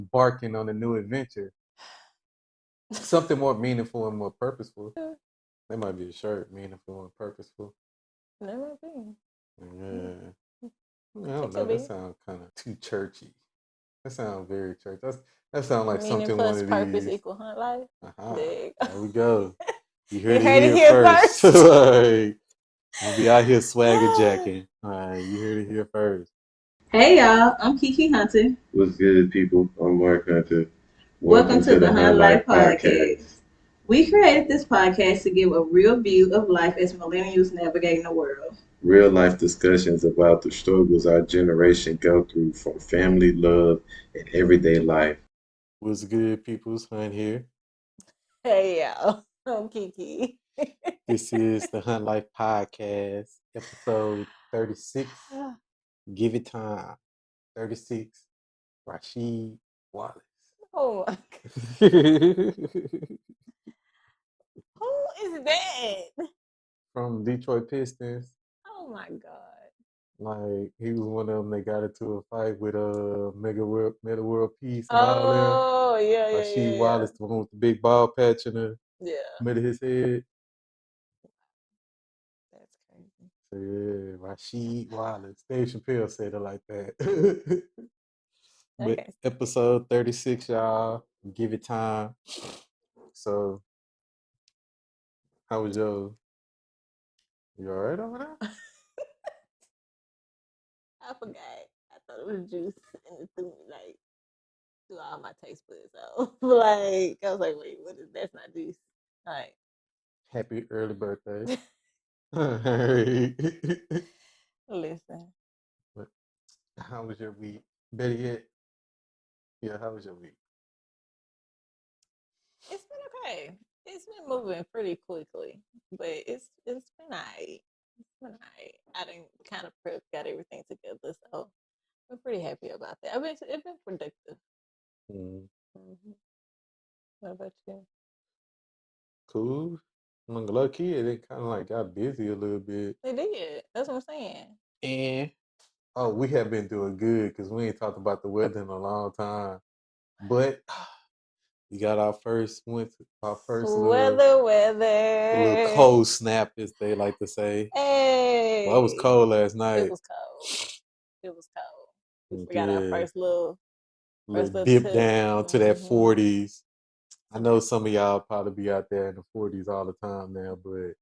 embarking on a new adventure. Something more meaningful and more purposeful. That might be a shirt, meaningful and purposeful. Never been. Yeah. I don't It know. could That be. sounds kind of too churchy. That sounds very church. That sounds like Meaning something one plus of purpose these. equal hunt life. Aha. There you There we go. go. You You heard it heard it here here first. first. Like, we'll be out here swagger jacking. All right, you heard it here first. Hey y'all, I'm Kiki Hunter. What's good, people? I'm Mark Hunter. Welcome to the Hunt Life Podcast. Podcast. We created this podcast to give a real view of life as millennials navigating the world. Real life discussions about the struggles our generation go through from family, love, and everyday life. What's good, people's Hunt here. Hey y'all. I'm Kiki. This is the Hunt Life Podcast, episode 36. Give it time. 36. Rashid Wallace. Oh my God. Who is that? From Detroit Pistons. Oh my God. Like, he was one of them that got into a fight with Meta World Peace and all them. Oh yeah, yeah, Rashid yeah, yeah. Wallace, the one with the big ball patch in the Yeah, middle of his head. that's crazy. So yeah, Rashid Wallace. Dave Chappelle said it like that. But Okay. episode 36, y'all. Give it time. So, how was your? You all right over there? I forgot. I thought it was juice and it threw me like threw all my taste buds out. Like I was like, wait, what is that's not juice. All right. Happy early birthday. Hey. Listen. But how was your week? Better yet, yeah, how was your week? It's been okay. It's been moving pretty quickly, but it's been alright. It's been alright. I didn't kind of got everything together, so I'm pretty happy about that. It's been productive. Mm, Mm-hmm. What about you? cool. Among low key, it kind of like got busy a little bit. They did. That's what I'm saying. And oh, we have been doing good because we ain't talked about the weather in a long time. But we got our first little Weather. cold snap, as they like to say. Well, it was Hey, cold last it night. was cold. It was cold. We got our Yeah, first little little dip touch. down to that Mm-hmm. 40s. I know some of y'all probably be out there in the 40s all the time now, but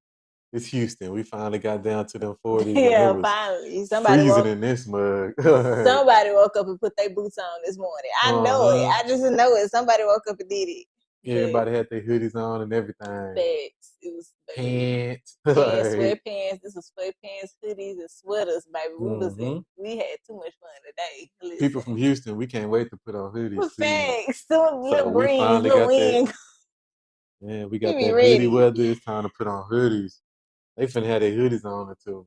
it's Houston. We finally got down to them 40s and it Yeah, was finally freezing in this mug. somebody woke up and put their boots on this morning. I know it. Uh-huh. I just know it. Somebody woke up and did it. But Everybody had their hoodies on and everything. bags. It was baby. Pants. Pants, Like, sweatpants. This was sweatpants, hoodies, and sweaters, baby. hmm We had too much fun today. People Listen. from Houston, we can't wait to put on hoodies too. Facts. Some So little we breeze, finally little got that. wind. Man, we We got be that hoodie ready. weather. It's time to put on hoodies. They finna have their hoodies on until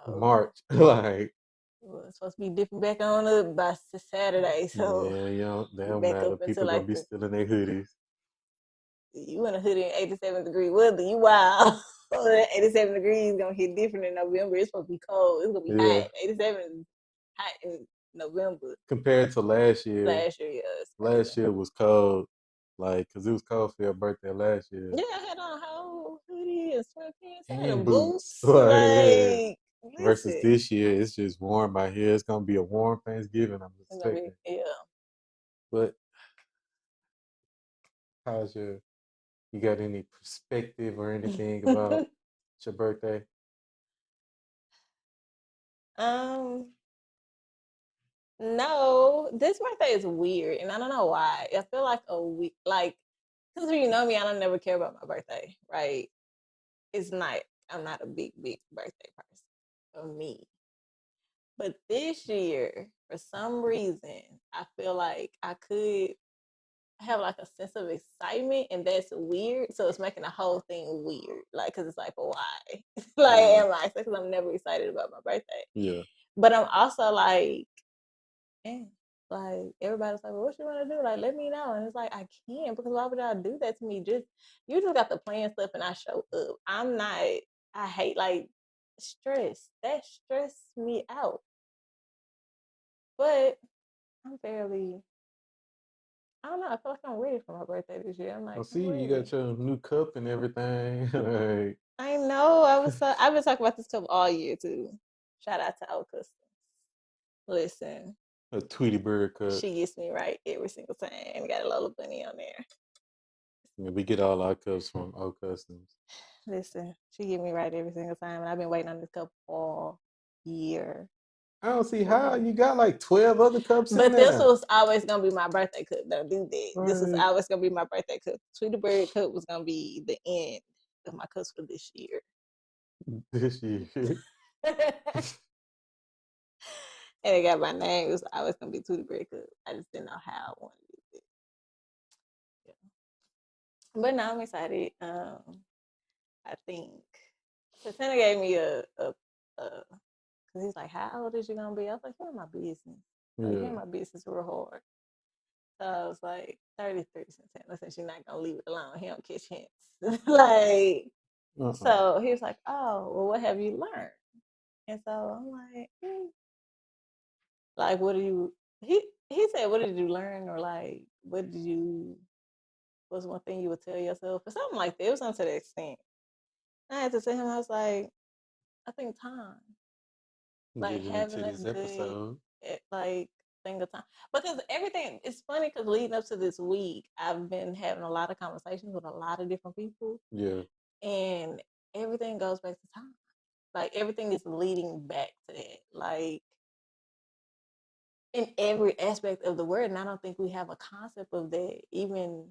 No. March. Like, Well, it's supposed to be dipping back on up by Saturday, so yeah, they get don't back matter. up until People gonna like be still in their hoodies. you in a hoodie in 87-degree weather. You wild. 87 degrees gonna hit different in November. It's supposed to be cold. It's gonna be Yeah. hot. 87 is hot in November. Compared to last year, Last year, yeah, it's last crazy. year was cold. Like, cause it was cold for your birthday last year. Yeah, I had on a whole hoodie and sweatpants. I had And them boots. boots. Like, yeah. Like, Versus listen. this year, it's just warm out here. It's gonna be a warm Thanksgiving, I'm It's gonna be, expecting. yeah. But how's you got any perspective or anything about your birthday? um, no, this birthday is weird, and I don't know why. I feel like a week, like, because you know me, I don't never care about my birthday, right? It's not. I'm not a big birthday person for me. But this year, for some reason, I feel like I could have like a sense of excitement, and that's weird. So it's making the whole thing weird, like, because it's like, well, why? Like, Mm, am I? Because I'm never excited about my birthday. yeah. But I'm also like, eh, like everybody's like, well, what you want to do? Like, let me know. And it's like, I can't because why would y'all do that to me? Just you just got to plan stuff and I show up. I'm not. I hate like stress. That stressed me out. But I'm fairly I don't know. I feel like I'm ready for my birthday this year. I'm like, I see you got your new cup and everything. Like, I know. I've been talking about this cup all year too. Shout out to Old Customs. Listen, a Tweety Bird cup. she gets me right every single time. Got a Lola Bunny on there. Yeah, we get all our cups from Old Customs. Listen, she get me right every single time, and I've been waiting on this cup all year. I don't see how you got like 12 other cups in But there. this was always gonna be my birthday cup. Don't do that. Right. This was always gonna be my birthday cup. Tweety Bird cup was gonna be the end of my cups for this year. This year. And it got my name. It was always gonna be Tweety Bird cup. I just didn't know how I wanted it. Yeah. But now I'm excited. I think Santana gave me a because he's like, how old is you gonna be? I was like, you're in my business. Like, you're in my business real hard. So I was like, 33 Santana, since you're not gonna leave it alone. He don't catch hints. Like, so he was like, oh, well, what have you learned? And so I'm like, like, what do you? He said, what did you learn, or like, what's one thing you would tell yourself, or something like that. It was something to that extent. I had to tell him, I was like, I think time. Like Getting having into a this good episode. like thing of time, because everything, it's funny because leading up to this week I've been having a lot of conversations with a lot of different people, and everything goes back to time. Like everything is leading back to that, like in every aspect of the word. And I don't think we have a concept of that even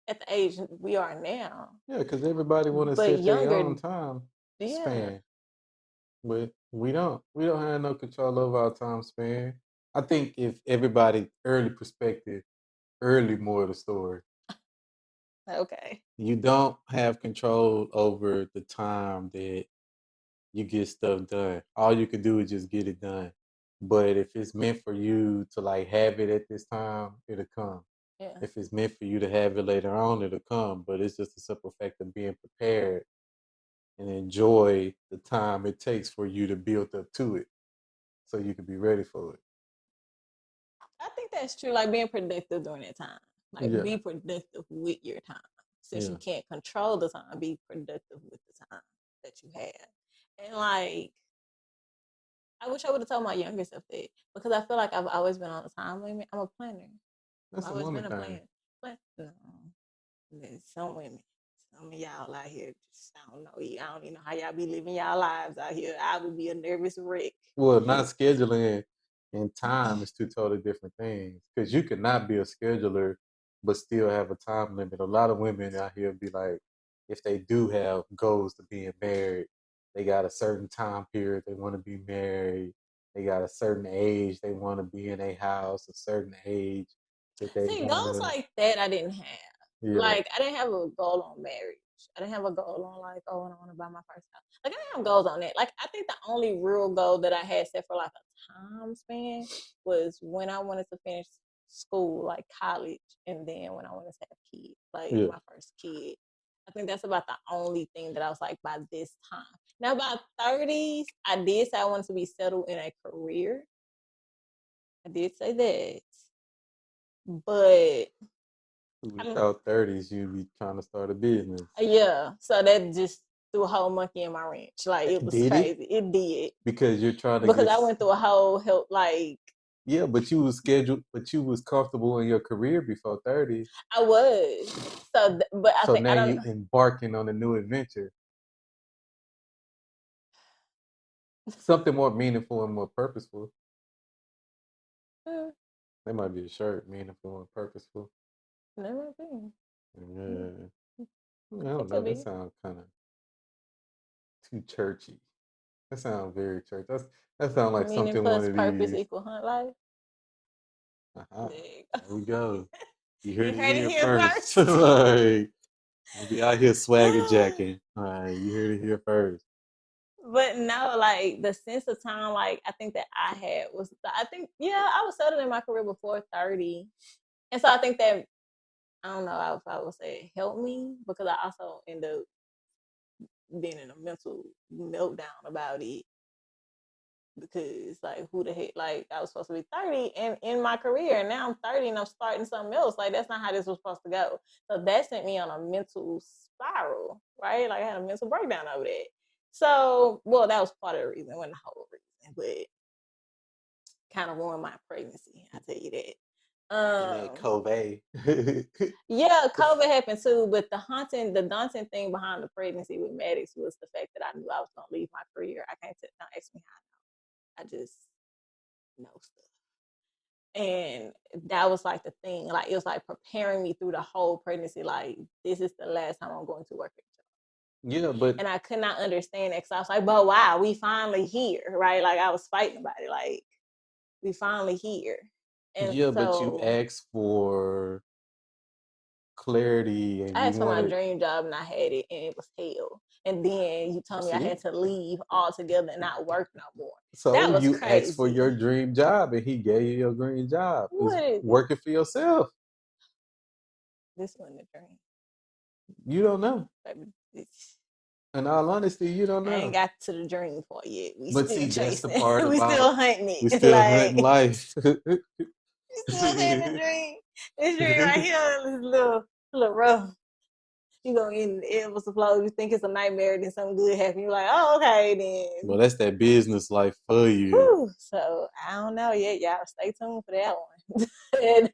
at the age we are now. Yeah, because everybody want to But set their younger, own time span. But we don't have no control over our time span. I think if everybody early perspective, early more of the story. Okay. You don't have control over the time that you get stuff done. All you can do is just get it done. But if it's meant for you to like have it at this time, it'll come. Yeah. If it's meant for you to have it later on, it'll come. But it's just a simple fact of being prepared and enjoy the time it takes for you to build up to it so you can be ready for it. I think that's true. Like being productive during that time. Like be productive with your time. Since you can't control the time, be productive with the time that you have. And like, I wish I would have told my younger self that, because I feel like I've always been on a time limit. I'm a planner. That's I've always been a thing. planner. No, there's some women, some of y'all out here just I don't know. I don't even know how y'all be living y'all lives out here. I would be a nervous wreck. Well, not scheduling and time is two totally different things. Because you could not be a scheduler but still have a time limit. A lot of women out here be like, if they do have goals to being married, they got a certain time period they want to be married. They got a certain age they want to be in a house, a certain age that they See, want goals to. like that I didn't have. Yeah. Like I didn't have a goal on marriage. I didn't have a goal on like, oh, I want to buy my first house. Like I didn't have goals on that. Like I think the only real goal that I had set for like a time span was when I wanted to finish school, like college, and then when I wanted to have kids, like my first kid. I think that's about the only thing that I was like by this time. Now by 30s, I did say I wanted to be settled in a career. I did say that. But without 30s, you be trying to start a business. Yeah, so that just threw a whole monkey in my wrench. Like it was crazy. It did because you're trying to. Because I went through a whole health like. Yeah, but you was scheduled, but you was comfortable in your career before 30. I was. So, but I think now I don't. You embarking on a new adventure. Something more meaningful and more purposeful. That might be a shirt, meaningful and purposeful. That might be. Yeah. I don't know. That sounds kind of too churchy. That sounds very church. That sounds like Meaning something plus one of purpose these. equal hunt life. There we go. You heard it here first. Like, we'll be out here swagger jacking. All right, you heard it here first. But no, like the sense of time, like I think that I had was, I was settled in my career before 30. And so I think that, I don't know if I would say it helped me, because I also ended up being in a mental meltdown about it because like who the heck, like I was supposed to be 30 and in my career, and now I'm 30 and I'm starting something else. Like that's not how this was supposed to go. So that sent me on a mental spiral, right? Like I had a mental breakdown over that. So, well, that was part of the reason, wasn't the whole reason, but kind of ruined my pregnancy. I tell you that. And then COVID. Yeah, COVID happened too, but the daunting thing behind the pregnancy with Maddox was the fact that I knew I was gonna leave my career. I can't don't ask me how I know. I just know stuff. And that was like the thing. Like it was like preparing me through the whole pregnancy. Like this is the last time I'm going to work at a Yeah, but and I could not understand it because I was like, but wow, we finally here, right? Like I was fighting about it. Like we finally here. And yeah, but you so asked for clarity and I you asked for my wanted. dream job and I had it and it was hell. And then you told me I See? had to leave altogether and not work no more. So That was you asked for your crazy. dream job and he gave you your dream job. It's What is it? working for yourself. This wasn't a dream. You don't know. Baby, In all honesty, you don't I ain't know. got to the dream part yet. We But still see, that's the chasing. part We about still hunting we it. still hunting Like life. we still hunting the dream. This dream right here is a little rough. You go in the air was flow, you think it's a nightmare, then something good happen. You're like, oh, okay, then. Well, that's that business life for you. Whew. So I don't know yet. Y'all stay tuned for that one.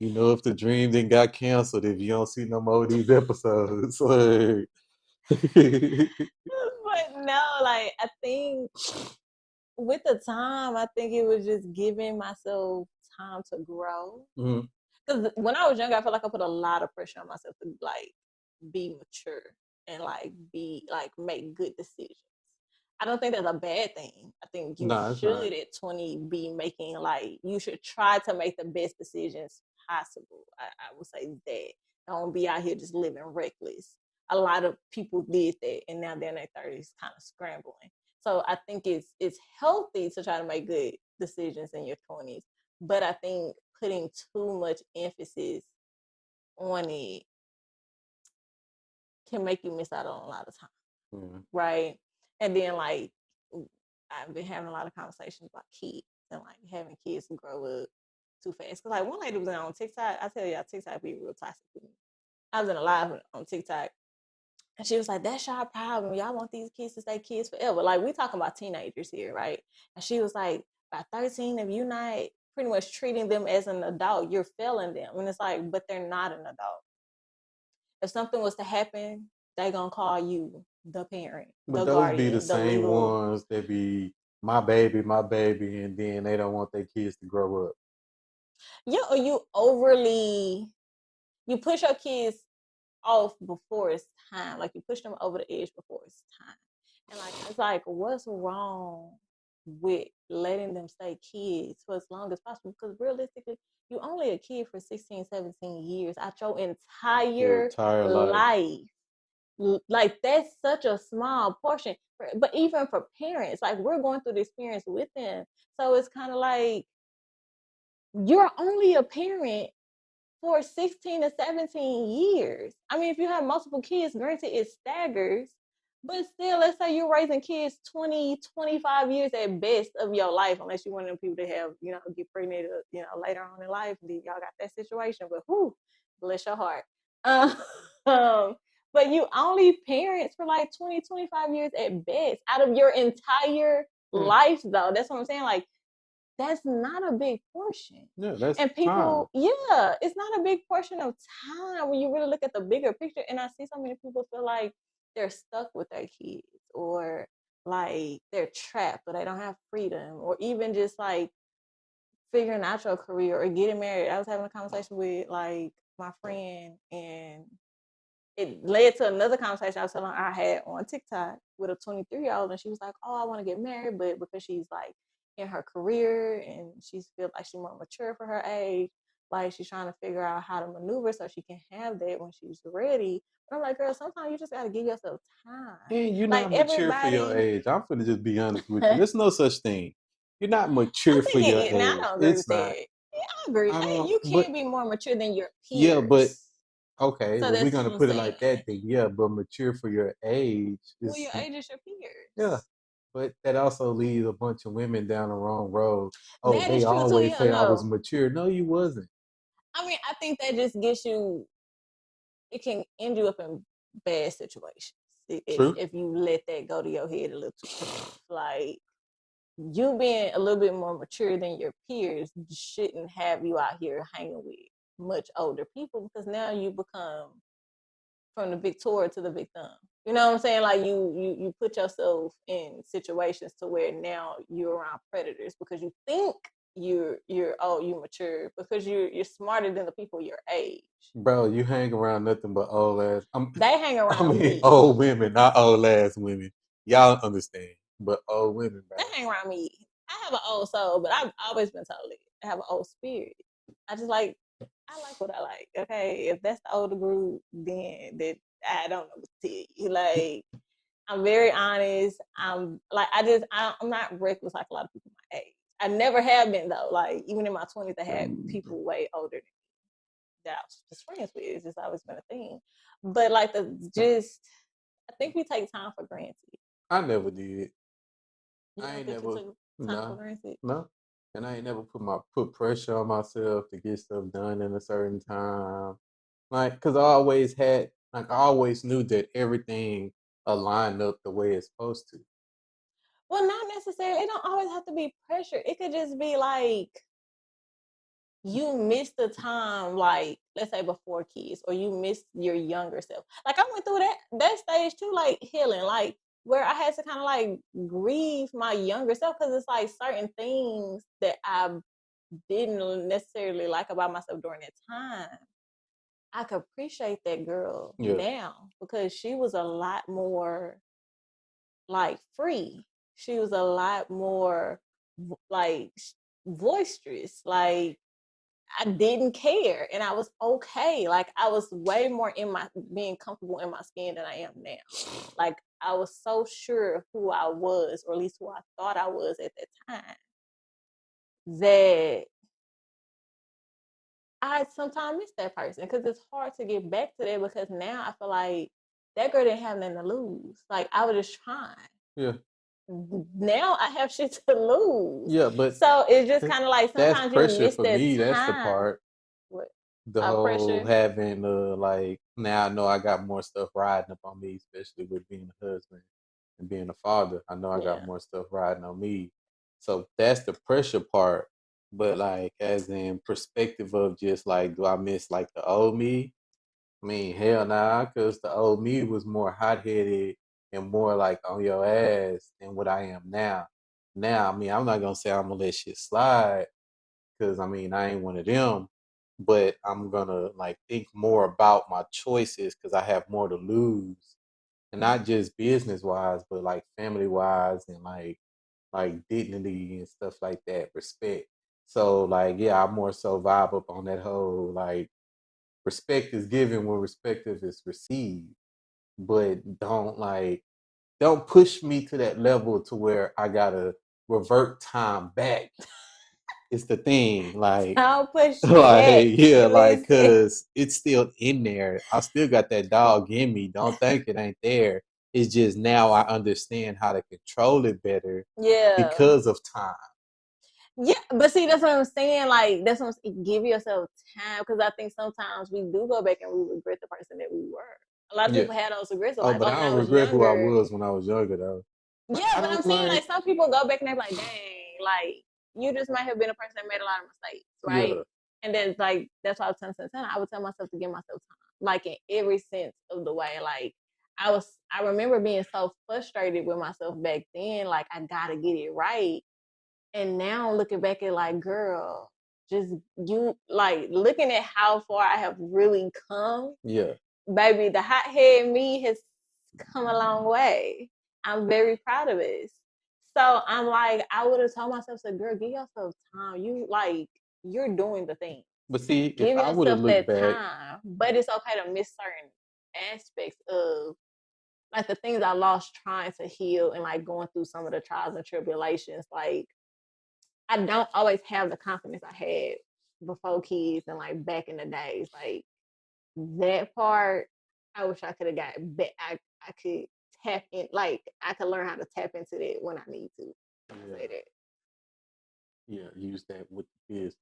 You know, if the dream then got canceled, if you don't see no more of these episodes, like. But no, like I think with the time, I think it was just giving myself time to grow. Mhm. Because when I was younger, I felt like I put a lot of pressure on myself to like be mature and like be like make good decisions. I don't think that's a bad thing. I think you No, it's should not. at 20 be making like you should try to make the best decisions possible. I would say that. Don't be out here just living reckless. A lot of people did that and now they're in their 30s kind of scrambling. So I think it's healthy to try to make good decisions in your 20s. But I think putting too much emphasis on it can make you miss out on a lot of time. Mhm. Right. And then like I've been having a lot of conversations about kids and like having kids who grow up too fast. Cause like one lady was on TikTok. I tell y'all, TikTok be real toxic for me. I was in a live on TikTok and she was like, that's y'all problem. Y'all want these kids to stay kids forever. Like we talking about teenagers here, right? And she was like, by 13, if you're not pretty much treating them as an adult, you're failing them. And it's like, but they're not an adult. If something was to happen, they gonna call you the parent, But the those be the guardian, the same legal. ones that be my baby, and then they don't want their kids to grow up. Yeah, or you push your kids off before it's time. Like you push them over the edge before it's time. And like it's like, what's wrong with letting them stay kids for as long as possible? Because realistically, you only a kid for 16, 17 years out your Your entire entire life. life. Like that's such a small portion. But even for parents, like we're going through the experience with them. So it's kind of like you're only a parent for 16 to 17 years. I mean, if you have multiple kids, granted it staggers, but still, let's say you're raising kids 20, 25 years at best of your life, unless you're one of them people that have, get pregnant, later on in life, y'all got that situation, but whew, bless your heart. But you only parents for like 20, 25 years at best out of your entire life, though. That's what I'm saying. Like, that's not a big portion. Yeah, that's And time. people, yeah, it's not a big portion of time when you really look at the bigger picture. And I see so many people feel like they're stuck with their kids or like they're trapped or they don't have freedom or even just like figuring out your career or getting married. I was having a conversation with like my friend and it led to another conversation I was telling her I had on TikTok with a 23-year-old, and she was like, "Oh, I want to get married, but because she's like in her career and she feels like she's more mature for her age, like she's trying to figure out how to maneuver so she can have that when she's ready." But I'm like, girl, sometimes you just got to give yourself time. And you're Like not mature for your everybody, age. I'm finna just be honest with you. There's no such thing. You're not I'm mature for thinking, your now I age. don't agree It's with not. that. Yeah, I agree. You But can be more mature than your yeah, but peers. okay, So well, we're that's gonna what I'm put it saying. like that. Then yeah, but mature for your age Well, is your age is your peers. yeah. But that also leads a bunch of women down the wrong road. Oh, That they is true too. always Yeah, say I was no. mature. No, you wasn't. I mean, I think that just gets you. It can end you up in bad situations True. if you let that go to your head a little too tough. Like you being a little bit more mature than your peers shouldn't have you out here hanging with much older people because now you become from the big tour to the big thumb. You know what I'm saying? Like you put yourself in situations to where now you're around predators because you think you're you mature because you're smarter than the people your age. Bro, you hang around nothing but old ass. They hang I around mean, me. old women, not old ass women. Y'all understand, but old women, bro. They hang around me. I have an old soul, but I've always been told it. I have an old spirit. I like what I like. Okay, if that's the older group, then that I don't know what to tell you. Like I'm very honest. I'm like I'm not reckless like a lot of people my age. I never have been though. Like even in my 20s, I had people way older than me that I was just friends with. It's just always been a thing. But like I think we take time for granted. I never did. You I don't ain't think you never. took time for No, granted? no. And I ain't never put pressure on myself to get stuff done in a certain time. Like, cause I always knew that everything aligned up the way it's supposed to. Well, not necessarily. It don't always have to be pressure. It could just be like you missed the time, like let's say before kids, or you missed your younger self. Like I went through that stage too, like healing, like where I had to kind of like grieve my younger self because it's like certain things that I didn't necessarily like about myself during that time. I could appreciate that girl Yeah. now because she was a lot more like free. She was a lot more like boisterous. Like I didn't care and I was okay. Like I was way more in my being comfortable in my skin than I am now. Like I was so sure of who I was, or at least who I thought I was at that time, that I sometimes miss that person because it's hard to get back to that because now I feel like that girl didn't have nothing to lose. Like I was just trying. Yeah. Now I have shit to lose. Yeah, but so it's just kind of like that's sometimes you pressure miss for that me. That's the time. part. What? The whole Pressure. having like now I know I got more stuff riding up on me, especially with being a husband and being a father. I know I got more stuff riding on me. So that's the pressure part. But like as in perspective of just like do I miss like the old me? I mean, hell nah, because the old me was more hot headed and more like on your ass than what I am now. Now, I mean, I'm not gonna say I'm gonna let shit slide because I mean I ain't one of them, but I'm gonna like think more about my choices because I have more to lose, and not just business wise, but like family wise and like dignity and stuff like that, respect. So like yeah, I more so vibe up on that whole like respect is given when respect is received, but don't push me to that level to where I gotta revert time back. It's the thing, like, Don't push me back. like yeah, like, Listen. cause it's still in there. I still got that dog in me. Don't think it ain't there. It's just now I understand how to control it better Yeah. because of time. Yeah, but see, that's what I'm saying. Like, that's what give yourself time because I think sometimes we do go back and we regret the person that we were. A lot of Yeah. people had those regrets of Oh, like, but oh, I when I don't was regret who I younger. was when I was younger though. But Yeah, I but I'm don't saying like like some people go back and they're like, dang, like you just might have been a person that made a lot of mistakes, right? yeah. And then like that's why I was telling I would tell myself to give myself time, like in every sense of the way. Like I remember being so frustrated with myself back then, like I gotta get it right. And now looking back at like, girl, just you like looking at how far I have really come. Yeah. Baby, the hothead me has come a long way. I'm very proud of it. So I'm like, I would have told myself, so girl, give yourself time. You're doing the thing. But see, if Give I would have yourself looked that back, time. But it's okay to miss certain aspects of like the things I lost trying to heal and like going through some of the trials and tribulations. Like I don't always have the confidence I had before kids and like back in the days. Like that part, I wish I could have got. I could tap in, like I can learn how to tap into that when I need to. Say that. Yeah, use that with the business.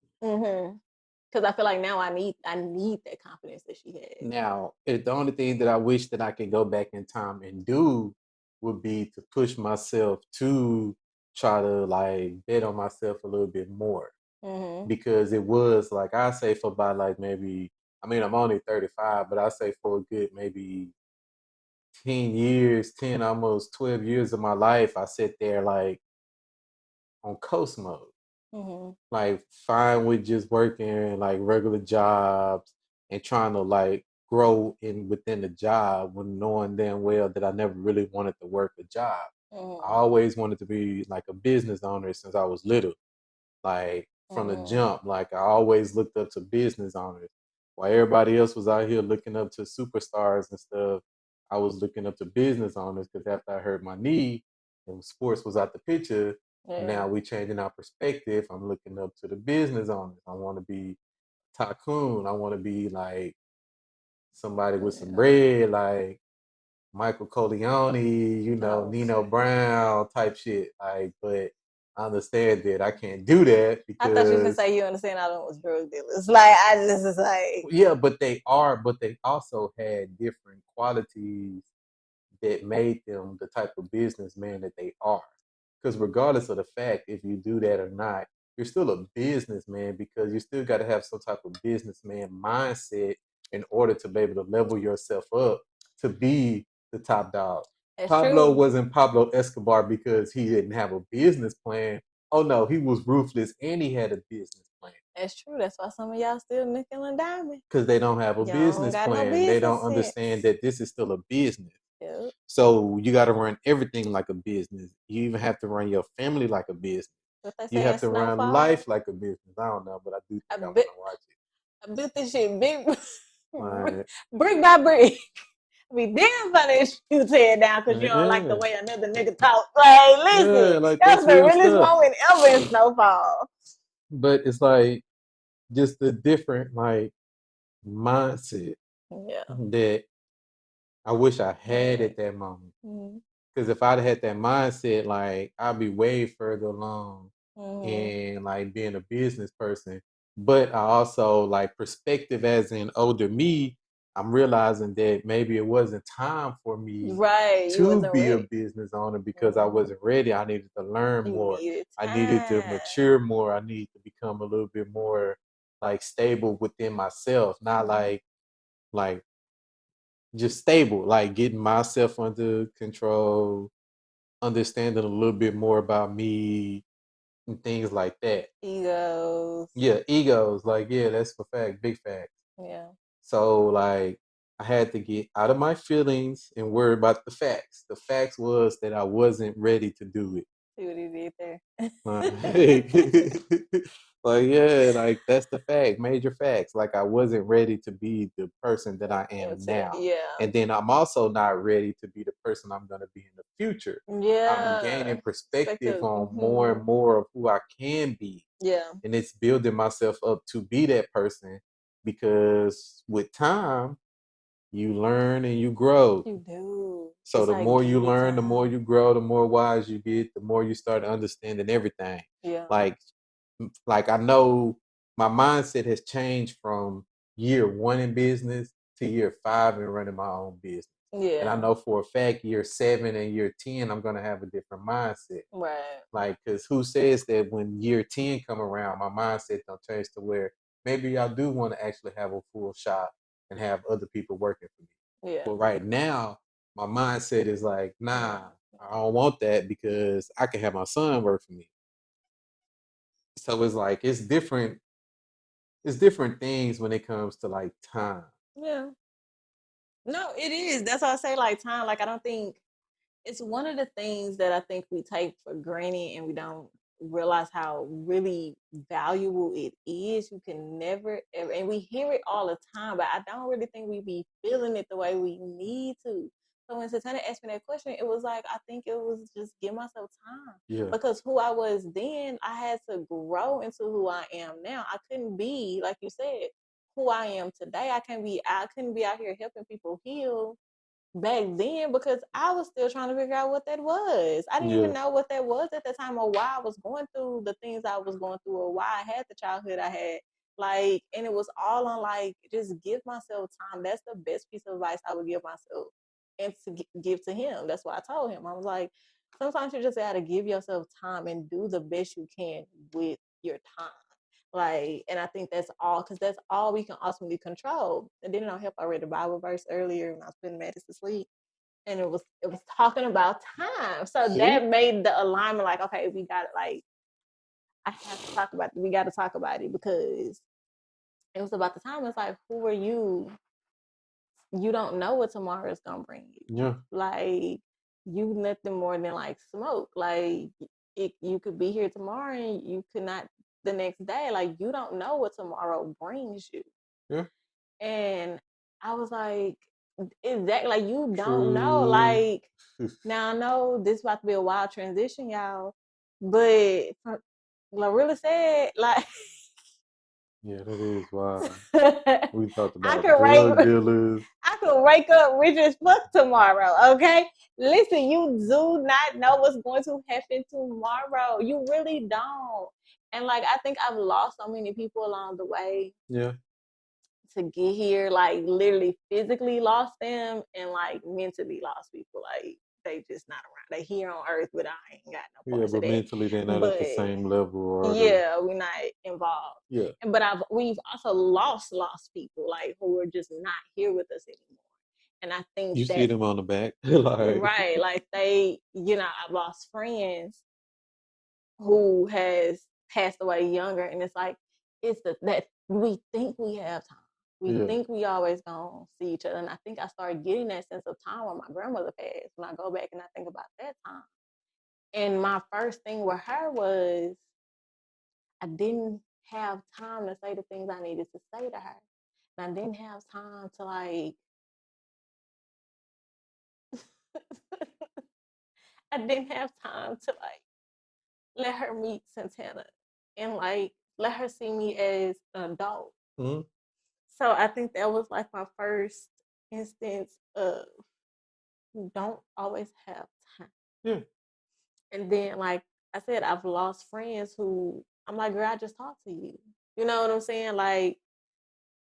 Because I feel like now I need that confidence that she had. Now, the only thing that I wish that I could go back in time and do would be to push myself to try to like bet on myself a little bit more. Because it was like I say for about like maybe, I mean I'm only 35, but I say for a good maybe 10 years, 10 almost 12 years of my life, I sit there like on coast mode. Like fine with just working like regular jobs and trying to like grow in within the job when knowing damn well that I never really wanted to work a job. I always wanted to be like a business owner since I was little. Like from the jump, like I always looked up to business owners. While everybody else was out here looking up to superstars and stuff, I was looking up to business owners because after I hurt my knee and sports was out the picture, now we changing our perspective. I'm looking up to the business owners. I want to be tycoon. I want to be like somebody with some bread, like Michael Corleone, Nino Brown type shit. Like, but I understand that I can't do that because I thought you could say you understand I don't was drug dealers. Like I just was like, yeah, but they also had different qualities that made them the type of businessman that they are. Because regardless of the fact if you do that or not, you're still a businessman because you still got to have some type of businessman mindset in order to be able to level yourself up to be the top dog. Pablo wasn't Pablo Escobar because he didn't have a business plan. Oh no, he was ruthless and he had a business plan. That's true. That's why some of y'all still nickel and diming. Because they don't have a business plan. They don't understand that this is still a business. Yep. So you got to run everything like a business. You even have to run your family like a business. You have to run life like a business. I don't know, but I do think I want to watch it. I built this shit big, brick by brick. I mean, damn funny if you tear it down because you don't like the way another nigga talk. Like, listen, like, that's the realest moment ever in Snowfall. But it's like just the different like mindset that I wish I had at that moment. Because if I'd had that mindset, like I'd be way further along in like being a business person. But I also like perspective as in older me, I'm realizing that maybe it wasn't time for me to be a business owner because I wasn't ready. I needed to learn more. I needed to mature more. I need to become a little bit more like stable within myself, not like just stable, like getting myself under control, understanding a little bit more about me and things like that. Egos. Yeah, egos. Like, yeah, that's for fact, big fact. Yeah. So like I had to get out of my feelings and worry about the facts. The facts was that I wasn't ready to do it. See what he did there. Like, yeah, like that's the fact, major facts. Like I wasn't ready to be the person that I am now. Yeah. And then I'm also not ready to be the person I'm gonna be in the future. Yeah. I'm gaining perspective on more and more of who I can be. Yeah. And it's building myself up to be that person because with time you learn and you grow. You do. So it's the more you learn, the more you grow, the more wise you get, the more you start understanding everything. Yeah. Like I know my mindset has changed from year 1 in business to year 5 in running my own business. Yeah. And I know for a fact year 7 and year 10, I'm gonna have a different mindset. Right. Like, cause who says that when year 10 come around, my mindset don't change to where maybe I do want to actually have a full shop and have other people working for me. Yeah. But right now, my mindset is like, nah, I don't want that because I can have my son work for me. So it's like it's different things when it comes to like time. Yeah. No, it is. That's why I say like time. Like I don't think it's one of the things that I think we take for granted and we don't realize how really valuable it is. You can never ever, and we hear it all the time, but I don't really think we be feeling it the way we need to. So when Satana asked me that question, it was like I think it was just give myself time. Yeah. Because who I was then, I had to grow into who I am now. I couldn't be, like you said, who I am today. I couldn't be out here helping people heal back then because I was still trying to figure out what that was. I didn't even know what that was at the time or why I was going through the things I was going through or why I had the childhood I had. Like, and it was all on like, just give myself time. That's the best piece of advice I would give myself and to give to him. That's what I told him. I was like, sometimes you just got to give yourself time and do the best you can with your time. Like, and I think that's all, because that's all we can ultimately control. And then I help. I read the Bible verse earlier when I was putting Mattis to sleep, and it was talking about time. So that made the alignment like, okay, we got it. Like, I have to talk about it. We got to talk about it because it was about the time. It's like, who are you? You don't know what tomorrow is gonna bring you. Yeah. Like, you nothing more than like smoke. Like, you could be here tomorrow and you could not the next day. Like, you don't know what tomorrow brings you. Yeah. And I was like, exactly, like, you don't know. Like, now I know this about to be a wild transition, y'all, but like really said, like, yeah, that is wild. We talked I about could drug dealers. I could wake up rich as fuck tomorrow, okay? Listen, you do not know what's going to happen tomorrow. You really don't. And like, I think I've lost so many people along the way. Yeah. To get here, like literally physically lost them and like mentally lost people. Like, they just not around. They here on earth, but I ain't got no parts Yeah, of but that. mentally they're not at the same level. Or we're not involved. Yeah. But we've also lost people like who are just not here with us anymore. And I think you see them on the back. Like, right. Like, they, I've lost friends who has passed away younger, and it's like, it's that we think we have time. We think we always gonna see each other. And I think I started getting that sense of time when my grandmother passed, when I go back and I think about that time. And my first thing with her was I didn't have time to say the things I needed to say to her. And I didn't have time to like I didn't have time to like let her meet Santana and like let her see me as an adult. mm-hmm. So I think that was like my first instance of you don't always have time. Yeah. And then, like I said, I've lost friends who I'm like, girl, I just talked to you. You know what I'm saying? Like,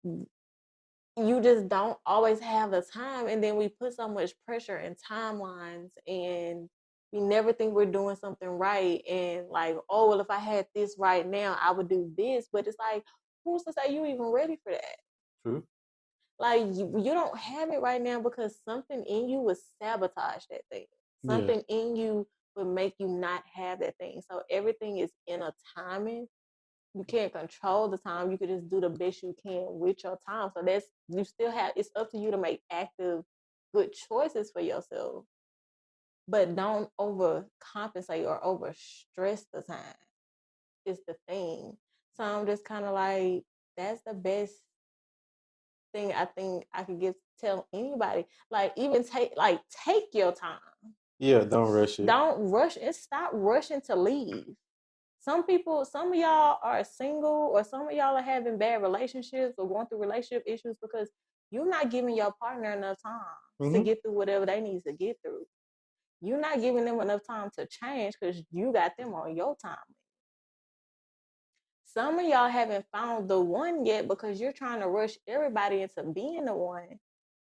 you just don't always have the time. And then we put so much pressure and timelines, and we never think we're doing something right. And like, oh, well, if I had this right now, I would do this. But it's like, who's to say you even ready for that? True. Like, you don't have it right now because something in you would sabotage that thing. Something in you would make you not have that thing. So everything is in a timing. You can't control the time. You can just do the best you can with your time. So you still have, it's up to you to make active, good choices for yourself. But don't overcompensate or over stress the time. It's the thing. So I'm just kind of like, that's the best thing I think I could tell anybody. Like, even take your time. Yeah, don't rush it. Don't rush and stop rushing to leave. Some of y'all are single, or some of y'all are having bad relationships or going through relationship issues because you're not giving your partner enough time to get through whatever they need to get through. You're not giving them enough time to change because you got them on your time. Some of y'all haven't found the one yet because you're trying to rush everybody into being the one.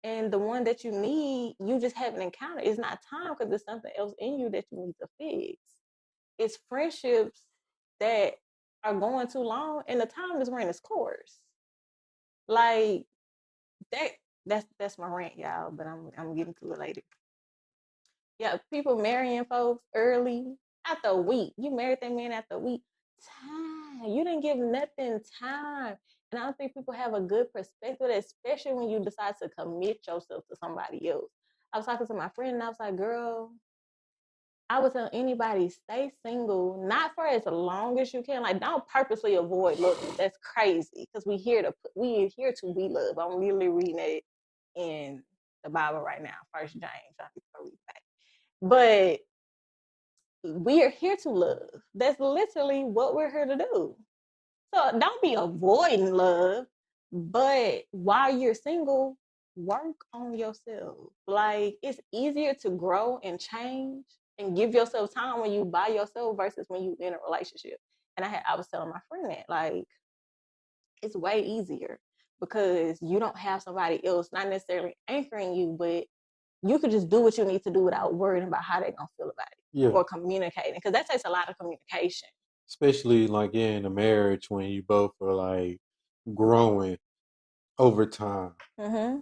And the one that you need, you just haven't encountered. It's not time because there's something else in you that you need to fix. It's friendships that are going too long and the time is running its course. Like, that's my rant, y'all, but I'm getting to it later. Yeah, people marrying folks early after a week. You married that man after a week. Time. You didn't give nothing time. And I don't think people have a good perspective, especially when you decide to commit yourself to somebody else. I was talking to my friend and I was like, girl, I would tell anybody, stay single, not for as long as you can. Like, don't purposely avoid looking. That's crazy. Because we're here to be loved. I'm literally reading it in the Bible right now, 1 James. I can go read back. But we are here to love. That's literally what we're here to do. So don't be avoiding love. But while you're single, work on yourself. Like, it's easier to grow and change and give yourself time when you by yourself versus when you in a relationship. And I was telling my friend that, like, it's way easier because you don't have somebody else not necessarily anchoring you, but you could just do what you need to do without worrying about how they're gonna feel about it or communicating, because that takes a lot of communication. Especially like in a marriage when you both are like growing over time. Mm-hmm.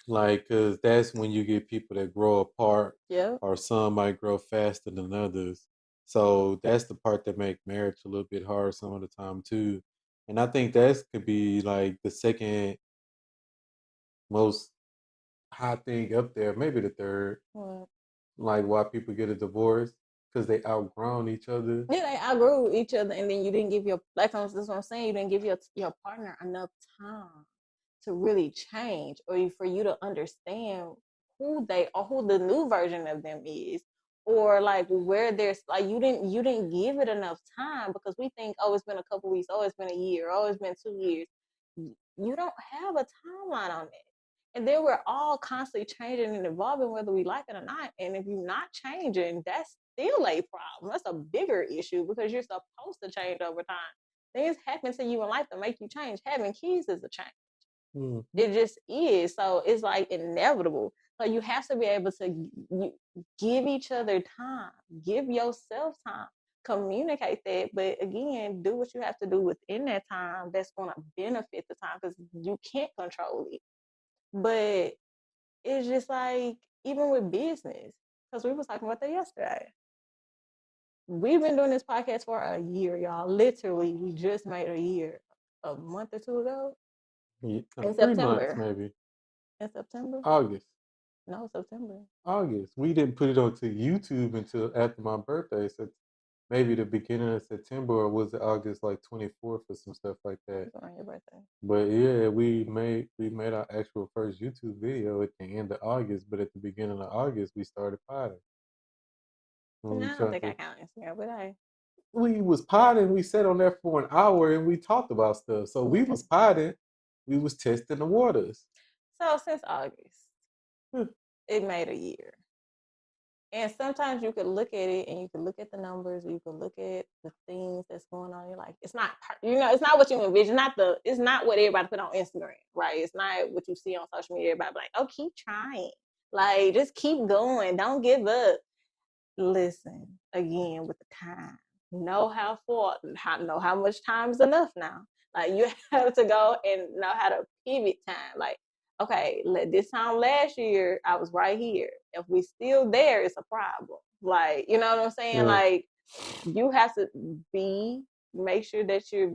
Like, cause that's when you get people that grow apart, Yeah. or some might grow faster than others. So that's the part that make marriage a little bit hard some of the time too. And I think that could be like the second most hot thing up there, maybe the third. What? Like why people get a divorce because they outgrown each other. Yeah, they outgrew each other, and then you didn't give that's what I'm saying. You didn't give your partner enough time to really change, or for you to understand who they are, who the new version of them is, or like where there's like you didn't give it enough time, because we think, oh, it's been a couple weeks, oh, it's been a year, oh, it's been 2 years. You don't have a timeline on it. And then we're all constantly changing and evolving, whether we like it or not. And if you're not changing, that's still a problem. That's a bigger issue, because you're supposed to change over time. Things happen to you in life to make you change. Having kids is a change. Mm-hmm. It just is. So it's like inevitable. So you have to be able to give each other time, give yourself time, communicate that. But again, do what you have to do within that time that's going to benefit the time, because you can't control it. But it's just like, even with business, because we was talking about that yesterday. We've been doing this podcast for a year, y'all. Literally, we just made a year a month or two ago. Yeah, in 3 September. months maybe. In September? August. No, September. August. We didn't put it onto YouTube until after my birthday. So maybe the beginning of September, or was it August like 24th or some stuff like that? On your birthday. But yeah, we made our actual first YouTube video at the end of August, but at the beginning of August we started potting. I don't think I count Instagram, but we was potting. We sat on there for an hour and we talked about stuff. So we was potting. We was testing the waters. So since August, it made a year. And sometimes you could look at it and you could look at the numbers, or you could look at the things that's going on. You're like, it's not, it's not what you envision. It's not what everybody put on Instagram, right? It's not what you see on social media. Everybody like, oh, keep trying. Like, just keep going. Don't give up. Listen, again, with the time, know how much time is enough now. Like, you have to go and know how to pivot time. Like, okay, this time last year, I was right here. If we still there, it's a problem. Like, you know what I'm saying? Yeah. Like, you have to make sure that you're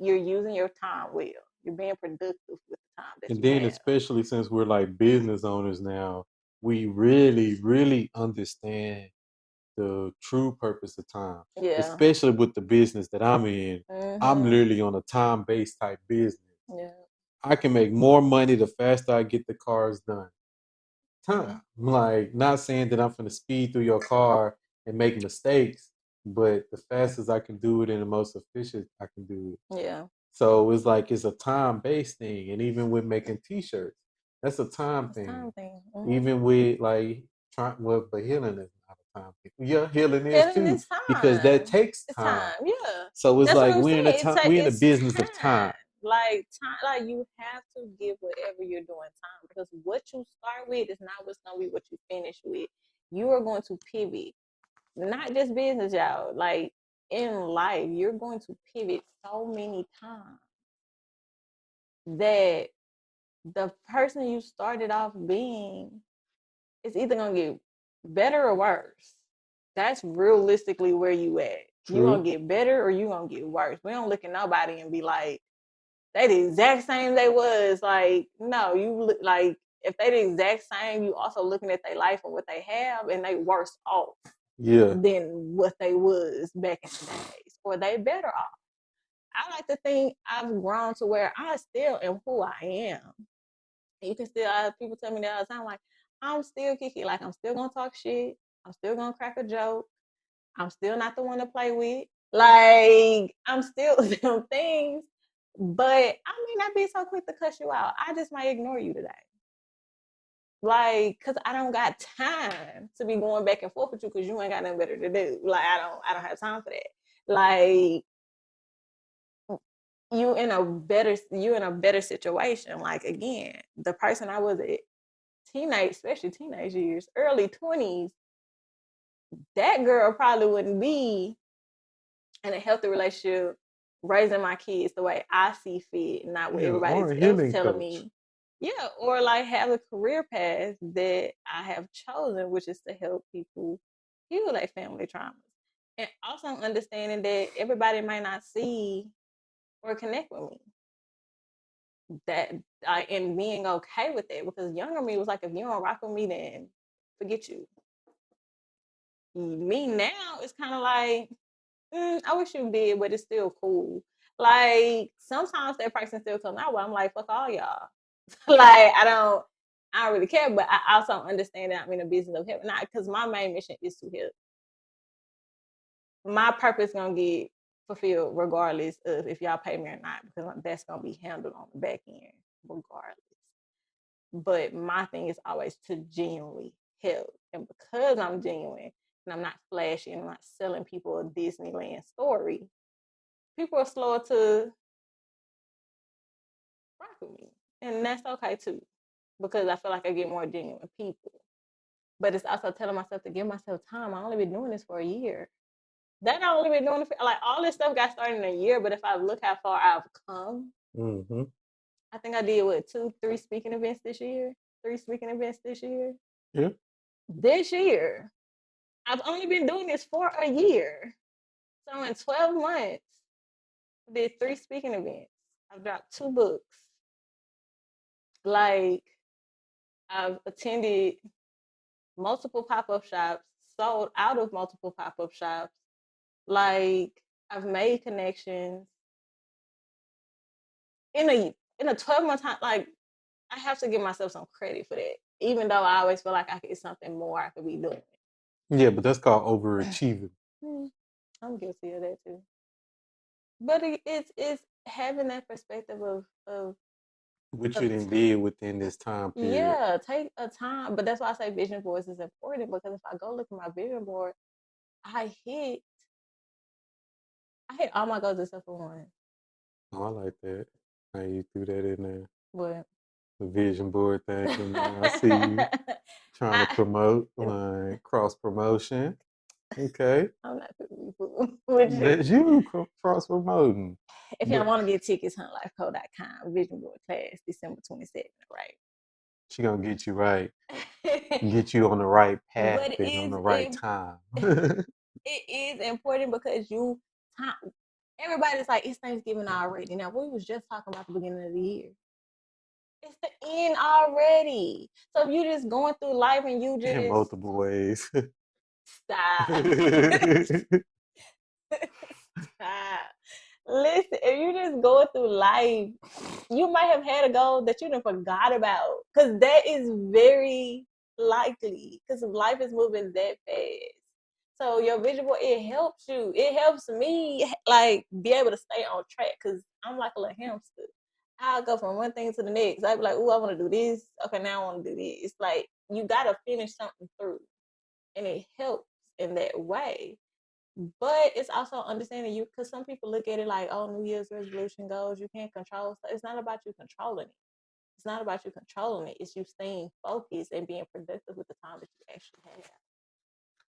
using your time well. You're being productive with the time that and then have. Especially since we're like business owners now, we really, really understand the true purpose of time. Yeah. Especially with the business that I'm in. Mm-hmm. I'm literally on a time-based type business. Yeah. I can make more money the faster I get the cars done. Time. Like, not saying that I'm going to speed through your car and make mistakes, but the fastest I can do it and the most efficient I can do it. Yeah. So it's like, it's a time-based thing. And even with making t-shirts, that's a time thing. Mm-hmm. Even with like but healing is not a time thing. Yeah, healing is too. Because that takes time. Yeah. So it's that's like we're in the business of time. Like, you have to give whatever you're doing time, because what you start with is not what's gonna be what you finish with. You are going to pivot, not just business, y'all. Like, in life, you're going to pivot so many times that the person you started off being is either gonna get better or worse. That's realistically where you at. You're gonna get better or you're gonna get worse. We don't look at nobody and be like, they the exact same they was. Like, no, you look like, if they the exact same, you also looking at their life and what they have, and they worse off than what they was back in the days, or they better off. I like to think I've grown to where I still am who I am. You can still, people tell me that all the time, like, I'm still Kiki. Like, I'm still gonna talk shit. I'm still gonna crack a joke. I'm still not the one to play with. Like, I'm still them things, but I may not be so quick to cuss you out. I just might ignore you today. Like, cause I don't got time to be going back and forth with you because you ain't got nothing better to do. Like, I don't have time for that. Like, you in a better situation. Like, again, the person I was at especially teenage years, early 20s, that girl probably wouldn't be in a healthy relationship raising my kids the way I see fit, not what everybody else telling me. Yeah, or like have a career path that I have chosen, which is to help people heal their family traumas. And also understanding that everybody might not see or connect with me. That and being okay with it, because younger me was like, if you don't rock with me, then forget you. Me now is kind of like, I wish you did, but it's still cool. Like sometimes that person still comes out, but I'm like, fuck all y'all. Like I don't really care, but I also understand that I'm in a business of help, not because my main mission is to help. My purpose gonna get fulfilled regardless of if y'all pay me or not, because that's gonna be handled on the back end regardless. But my thing is always to genuinely help, and because I'm genuine and I'm not flashy and I'm not selling people a Disneyland story, people are slower to rock with me, and that's okay too, because I feel like I get more genuine people. But it's also telling myself to give myself time. I only been doing this for a year. That I only been doing it for, like all this stuff got started in a year. But if I look how far I've come, I think I did what 3 speaking events this year. 3 speaking events this year. Yeah. This year, I've only been doing this for a year. So in 12 months, I did 3 speaking events. I've dropped 2 books. Like I've attended multiple pop-up shops, sold out of multiple pop-up shops. Like I've made connections in a 12-month time. Like I have to give myself some credit for that, even though I always feel like it's something more I could be doing. Yeah, but that's called overachieving. I'm guilty of that too. But it's having that perspective of what you did within this time period. Yeah, take a time. But that's why I say vision boards is important, because if I go look at my vision board, I hit all my goals except for one. Oh, I like that. How you threw that in there. What? The vision board thing. I see you trying to promote, like cross promotion. Okay. I'm not with you. That's you cross promoting. If y'all want to get tickets, huntlifeco.com, vision board class, December 27th, right? She gonna get you right. Get you on the right path and on the right time. It is important because everybody's like, it's Thanksgiving already. Now, we was just talking about the beginning of the year. It's the end already. So if you just going through life and you just in multiple ways. Stop. Stop. Listen, if you just going through life, you might have had a goal that you done forgot about. Because that is very likely. Because life is moving that fast. So your vision board, it helps you. It helps me like be able to stay on track, because I'm like a little hamster. I'll go from one thing to the next. I'll be like, oh, I want to do this. Okay, now I want to do this. It's like you gotta finish something through. And it helps in that way. But it's also understanding you, because some people look at it like, oh, New Year's resolution goals, you can't control stuff. It's not about you controlling it. It's not about you controlling it. It's you staying focused and being productive with the time that you actually have.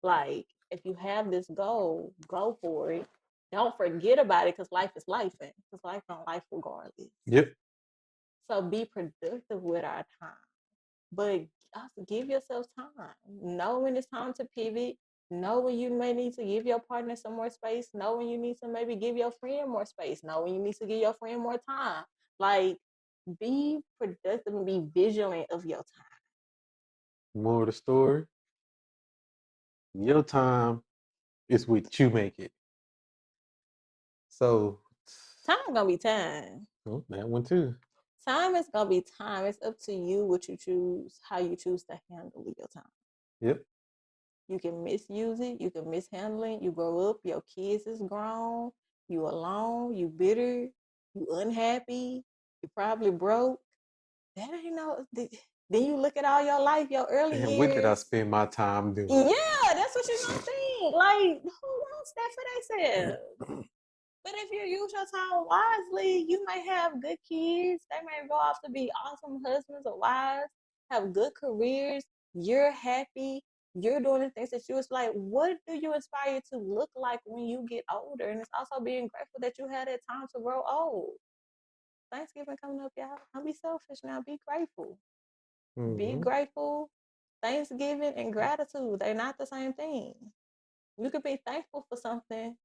Like, if you have this goal, go for it. Don't forget about it, because life is life, because life on life regardless. Yep. So be productive with our time. But also give yourself time. Know when it's time to pivot. Know when you may need to give your partner some more space. Know when you need to maybe give your friend more space. Know when you need to give your friend more time. Like, be productive and be vigilant of your time. More of the story. Your time is what you make it. So time gonna be time. Oh, that one too. Time is gonna be time. It's up to you what you choose, how you choose to handle your time. Yep. You can misuse it. You can mishandle it. You grow up. Your kids is grown. You alone. You bitter. You unhappy. You probably broke. That ain't no. Then you look at all your life, your early And years. what did I spend my time doing? Yeah, that's what you're gonna think. Like, who wants that for themselves? But if you use your time wisely, you might have good kids. They may go off to be awesome husbands or wives, have good careers. You're happy. You're doing the things that you was like. What do you aspire to look like when you get older? And it's also being grateful that you had that time to grow old. Thanksgiving coming up, y'all. Don't be selfish now. Be grateful. Be grateful. Thanksgiving and gratitude, they're not the same thing. You could be thankful for something,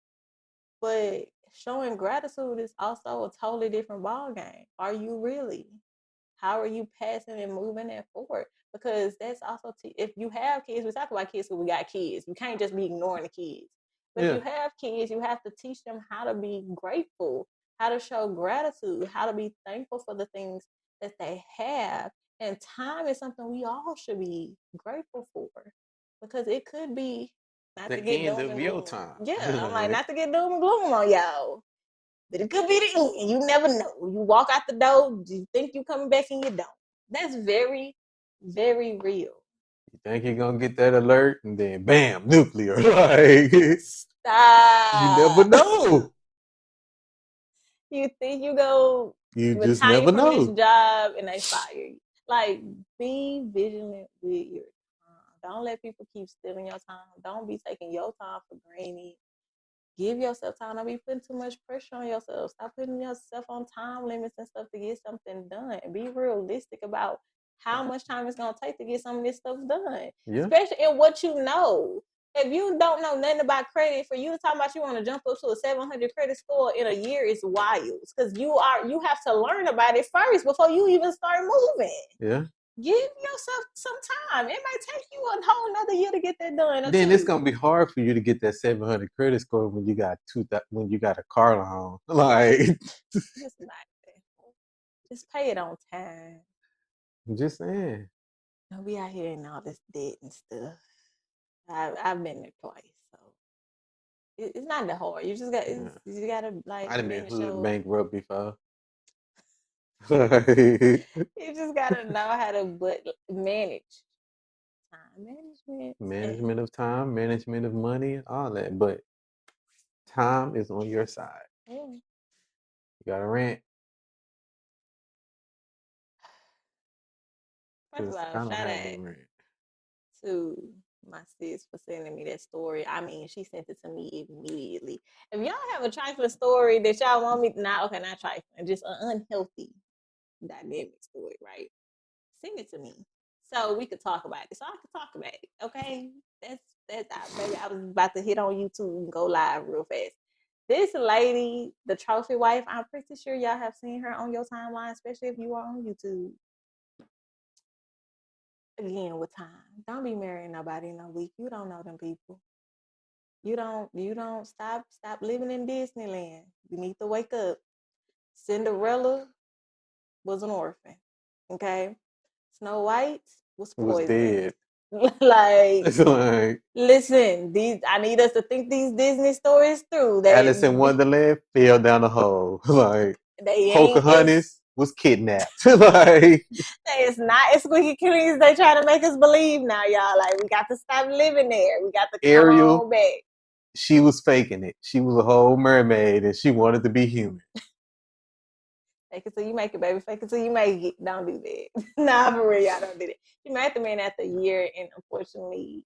but showing gratitude is also a totally different ball game. Are you really? How are you passing and moving that forward? Because that's also if you have kids, we talk about kids because we got kids. You can't just be ignoring the kids. But if you have kids, you have to teach them how to be grateful, how to show gratitude, how to be thankful for the things that they have. And time is something we all should be grateful for, because it could be not the to get end doom of and your gloom. time. Yeah, I'm like, not to get doom and gloom on y'all, but it could be the end. You never know. You walk out the door, you think you coming back and you don't. That's very, very real. You think you're gonna get that alert, and then bam, nuclear. Like, Stop. you never know. You think you go You just retire never from this know. job and they fire you. Like, be vigilant with your time. Don't let people keep stealing your time. Don't be taking your time for granted. Give yourself time. Don't be putting too much pressure on yourself. Stop putting yourself on time limits and stuff to get something done. And be realistic about how much time it's gonna take to get some of this stuff done. Yeah. Especially in what you know. If you don't know nothing about credit, for you to talk about you want to jump up to a 700 credit score in a year is wild. Because you have to learn about it first before you even start moving. Yeah. Give yourself some time. It might take you a whole another year to get that done. Then it's gonna be hard for you to get that 700 credit score when you got when you got a car loan. Like, Just not that. Just pay it on time. I'm just saying. Don't be out here in all this debt and stuff. I've been there twice, so it's not that hard. You just got you gotta like I done been hood show. bankrupt before. You just gotta know how to manage time management. Management of time, management of money, all that. But time is on your side. Yeah. You got a rent. First of all, I don't shout have no out rent. to my sis for sending me that story. I mean, she sent it to me immediately. If y'all have a trifling story that y'all want me to not trifling, just an unhealthy dynamic story, right? Send it to me so we could talk about it. So I could talk about it. Okay. That's baby. I was about to hit on YouTube and go live real fast. This lady, the trophy wife, I'm pretty sure y'all have seen her on your timeline, especially if you are on YouTube. Again, with time. Don't be marrying nobody in a week. You don't know them people. You don't stop living in Disneyland. You need to wake up. Cinderella was an orphan. Okay. Snow White was poisoned. Like, listen, I need us to think these Disney stories through. Alice in Wonderland fell down a hole. Like, Pocahontas was kidnapped. Like, it's not as squeaky clean as they try to make us believe now, y'all. Like, we got to stop living there. We got to come on back. She was faking it. She was a whole mermaid and she wanted to be human. Fake it till you make it, baby. Fake it till you make it. Don't do that. Nah, for real, y'all don't do that. She met the man after a year, and unfortunately,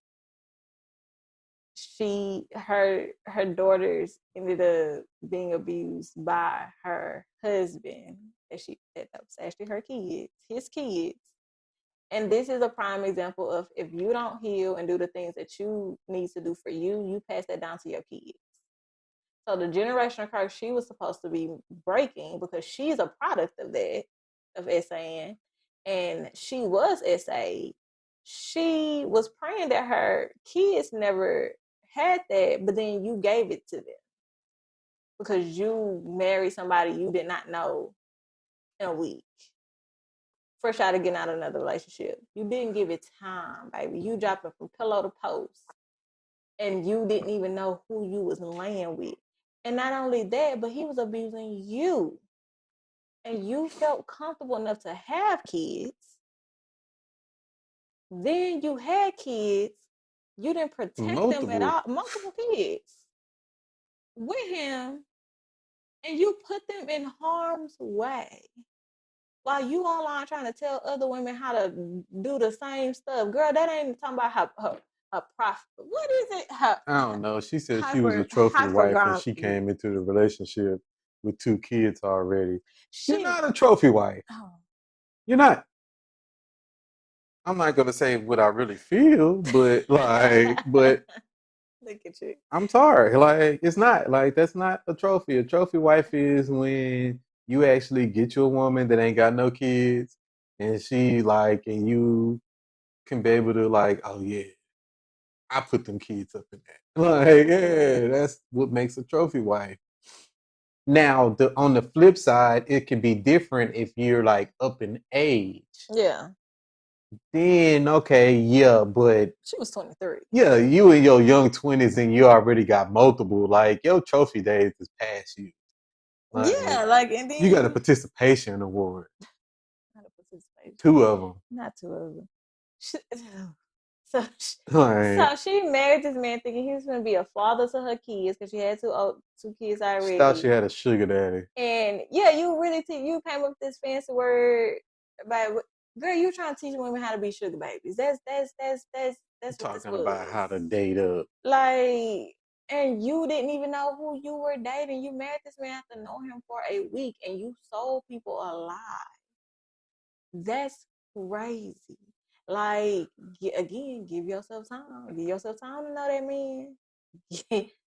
her daughters ended up being abused by her husband. That was actually his kids. And this is a prime example of, if you don't heal and do the things that you need to do for you, you pass that down to your kids. So the generational curse she was supposed to be breaking, because she's a product of that, of SAN, and she was SA. She was praying that her kids never had that, but then you gave it to them because you married somebody you did not know in a week. Fresh out of getting out of another relationship. You didn't give it time, baby. You dropped it from pillow to post, and you didn't even know who you was laying with. And not only that, but he was abusing you. And you felt comfortable enough to have kids. Then you had kids. You didn't protect them at all. Multiple kids with him, and you put them in harm's way while you online trying to tell other women how to do the same stuff. Girl, that ain't talking about her profit. What is it? I don't know. She said she was a trophy wife and she came into the relationship with 2 kids already. You're not a trophy wife. Oh. You're not. I'm not gonna say what I really feel, but but look at you. I'm sorry. Like, it's not. Like, that's not a trophy. A trophy wife is when you actually get you a woman that ain't got no kids and she and you can be able to oh yeah, I put them kids up in that. Like, yeah, that's what makes a trophy wife. Now, on the flip side, it can be different if you're up in age. Yeah. Then okay, yeah, but she was 23. Yeah, you in your young 20s and you already got multiple. Your trophy days is past you. And then you got a participation award. Not a participation. 2 of them. Not 2 of them. So she married this man thinking he was going to be a father to her kids because she had 2 kids already. She thought she had a sugar daddy. And yeah, you really you came up with this fancy word about girl. You trying to teach women how to be sugar babies. That's what talking about how to date up. And you didn't even know who you were dating. You married this man after knowing him for a week, and you sold people a lie. That's crazy. Again, give yourself time. Give yourself time to know that man.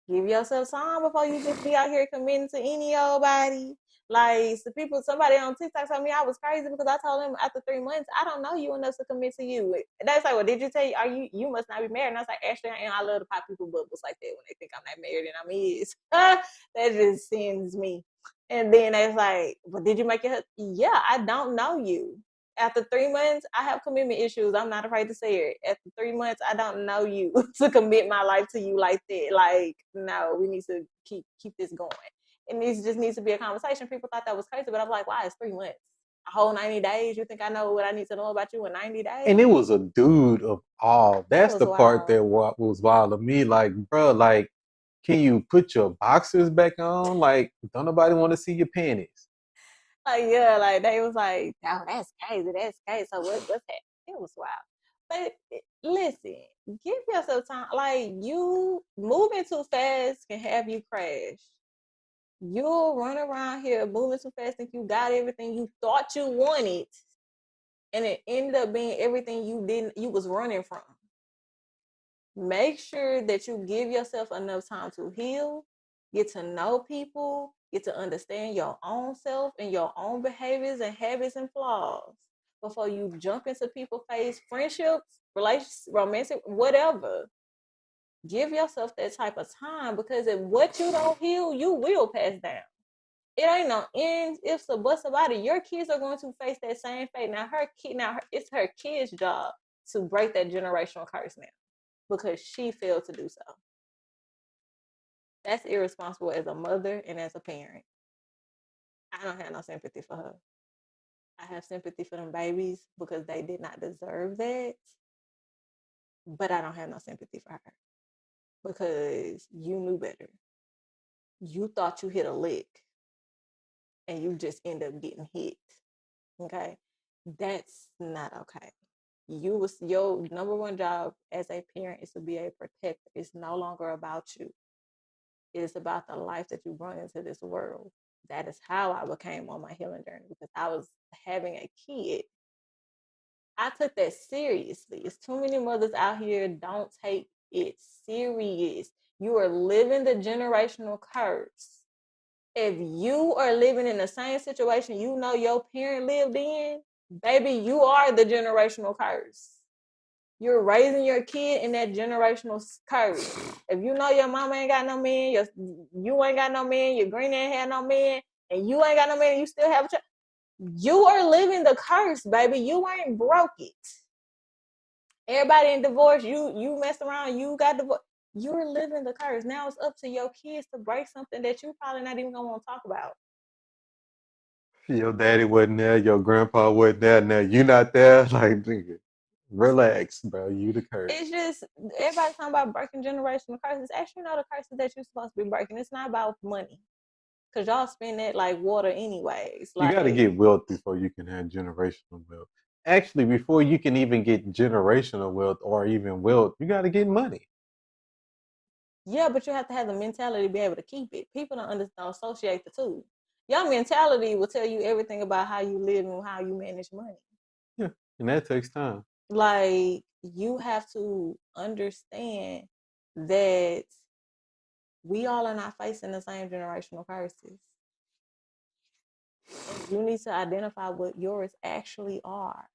Give yourself time before you just be out here committing to any old body. Somebody on TikTok told me I was crazy because I told him after 3 months, I don't know you enough to commit to you. And that's well, did you tell you, you must not be married? And I was like, actually, I am. I love to pop people bubbles like that when they think I'm not married and I'm his. That just sends me. And then they was like, well, did you make it? Yeah, I don't know you. After 3 months, I have commitment issues. I'm not afraid to say it. After 3 months, I don't know you to commit my life to you like that. No, we need to keep this going. And this just needs to be a conversation. People thought that was crazy, but I'm like, why? It's 3 months. A whole 90 days. You think I know what I need to know about you in 90 days? And it was a dude of all. That's the part that was wild to me. Bro, can you put your boxers back on? Don't nobody want to see your panties. They was like, oh, that's crazy. So what's happening? It was wild. But listen, give yourself time. You moving too fast can have you crash. You'll run around here moving too fast, think you got everything you thought you wanted, and it ended up being everything you was running from. Make sure that you give yourself enough time to heal, get to know people, get to understand your own self and your own behaviors and habits and flaws before you jump into people's face, friendships, relationships, romantic, whatever. Give yourself that type of time because if what you don't heal, you will pass down. It ain't no ends, ifs, or buts about it. Your kids are going to face that same fate. Now, it's her kid's job to break that generational curse now because she failed to do so. That's irresponsible as a mother and as a parent. I don't have no sympathy for her. I have sympathy for them babies because they did not deserve that. But I don't have no sympathy for her because you knew better. You thought you hit a lick and you just end up getting hit. Okay? That's not okay. Your number one job as a parent is to be a protector. It's no longer about you. It is about the life that you brought into this world. That is how I became on my healing journey because I was having a kid. I took that seriously. It's too many mothers out here don't take it serious. You are living the generational curse. If you are living in the same situation you know your parent lived in, baby, you are the generational curse. You're raising your kid in that generational curse. If you know your mama ain't got no man, you ain't got no man, your granny ain't had no man, and you ain't got no man, and you still have a child, you are living the curse, baby. You ain't broke it. Everybody in divorce, you mess around, you got divorced. You're living the curse. Now it's up to your kids to break something that you probably not even gonna want to talk about. Your daddy wasn't there, your grandpa wasn't there, now you not there. Nigga. Relax, bro. You the curse. It's just everybody talking about breaking generational curses. Actually, the curses that you're supposed to be breaking. It's not about money, cause y'all spend that like water anyways. You got to get wealth before you can have generational wealth. Actually, before you can even get generational wealth or even wealth, you got to get money. Yeah, but you have to have the mentality to be able to keep it. People don't associate the two. Your mentality will tell you everything about how you live and how you manage money. Yeah, and that takes time. Like, you have to understand that we all are not facing the same generational curses. And you need to identify what yours actually are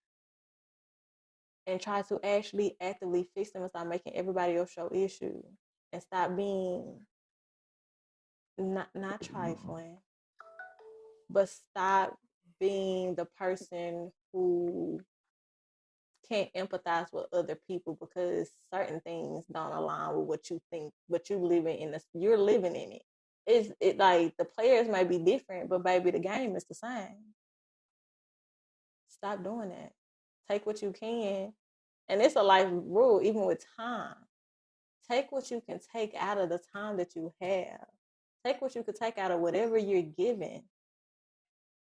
and try to actually actively fix them and stop making everybody else show issue and stop being not trifling, but stop being the person who can't empathize with other people because certain things don't align with what you think, but you're living in it. It like the players may be different, but baby, the game is the same. Stop doing that. Take what you can, and it's a life rule. Even with time, take what you can take out of the time that you have. Take what you could take out of whatever you're given,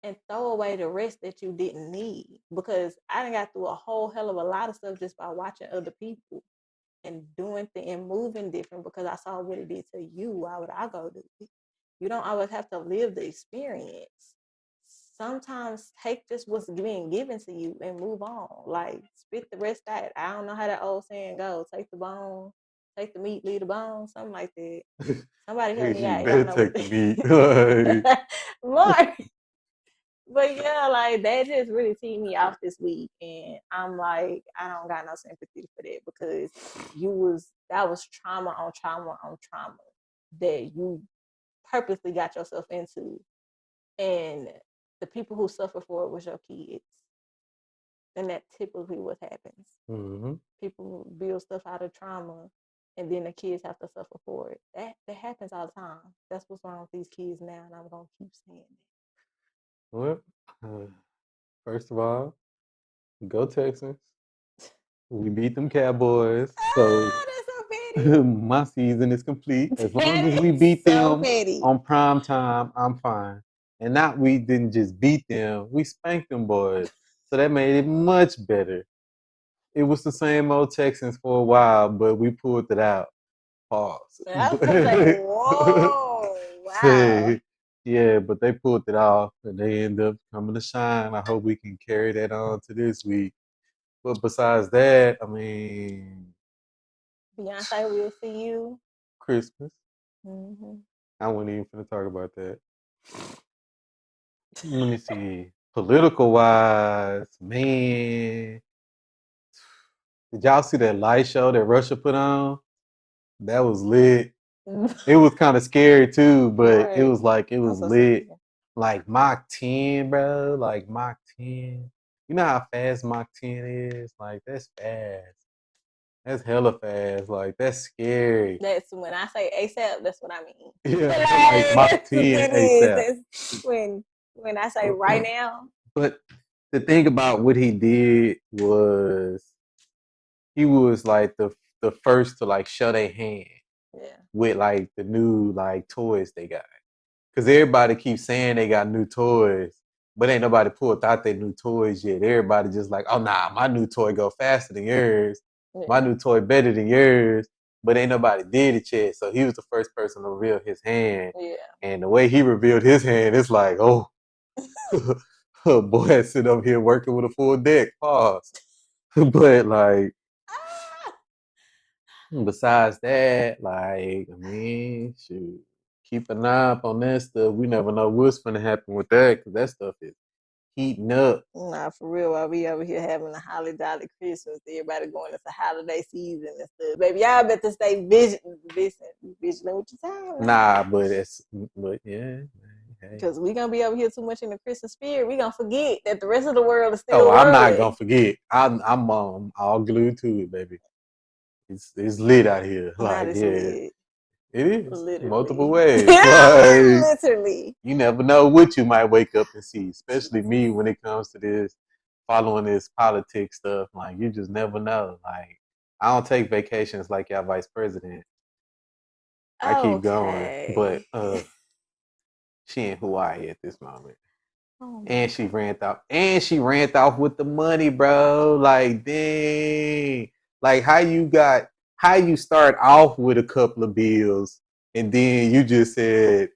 and throw away the rest that you didn't need. Because I done got through a whole hell of a lot of stuff just by watching other people and doing things and moving different because I saw what it did to you. Why would I go do it? You don't always have to live the experience. Sometimes take just what's being given to you and move on. Like, spit the rest out. I don't know how that old saying goes. Take the bone, take the meat, leave the bone, something like that. Somebody help me out. Better take the meat. Mark. But yeah, like that just really teed me off this week, and I'm like, I don't got no sympathy for that because that was trauma on trauma on trauma that you purposely got yourself into, and the people who suffer for it was your kids, and that typically what happens. Mm-hmm. People build stuff out of trauma, and then the kids have to suffer for it. That happens all the time. That's what's wrong with these kids now, and I'm gonna keep saying it. Well, first of all, go Texans. We beat them Cowboys, so my season is complete. As long as we beat them on prime time, I'm fine. And not we didn't just beat them, we spanked them boys. So that made it much better. It was the same old Texans for a while, but we pulled it out. Pause. I was like, whoa, wow. Yeah, but they pulled it off and they end up coming to shine. I hope we can carry that on to this week. But besides that, I mean, Beyonce will see you. Christmas. Mm-hmm. I wasn't even going to talk about that. Let me see. Political wise, man. Did y'all see that light show that Russia put on? That was lit. It was kind of scary too, but right. It was lit. Like Mach 10, bro. Like Mach 10. You know how fast Mach 10 is? Like, that's fast. That's hella fast. Like, that's scary. That's when I say ASAP, that's what I mean. Yeah, like Mach 10 ASAP. That's when I say right now. But the thing about what he did was he was like the first to like show their hand. Yeah. With like the new like toys they got. Cause everybody keeps saying they got new toys, but ain't nobody pulled out their new toys yet. Everybody just like, oh nah, my new toy go faster than yours. Yeah. My new toy better than yours, but ain't nobody did it yet. So he was the first person to reveal his hand. Yeah. And the way he revealed his hand, it's like, oh, boy, I sit up here working with a full deck. Pause. But like, besides that, like, I mean, shoot, keep an eye up on that stuff. We never know what's going to happen with that because that stuff is heating up. Nah, for real. While we over here having a holly dolly Christmas, everybody going into holiday season and stuff. Baby, y'all better stay vigilant with your time. Nah, but yeah. Because we gonna be over here too much in the Christmas spirit. We gonna forget that the rest of the world is still. Oh, I'm not gonna forget. I'm all glued to it, baby. It's lit out here. Like, yeah. Lit. It is. Literally. Multiple ways. Like, literally. You never know what you might wake up and see, especially me when it comes to this following this politics stuff. Like, you just never know. Like, I don't take vacations like y'all vice president. I keep going, but she in Hawaii at this moment. Oh, And she ran off. And she ran off with the money, bro. Like, dang. Like, how you start off with a couple of bills and then you just said,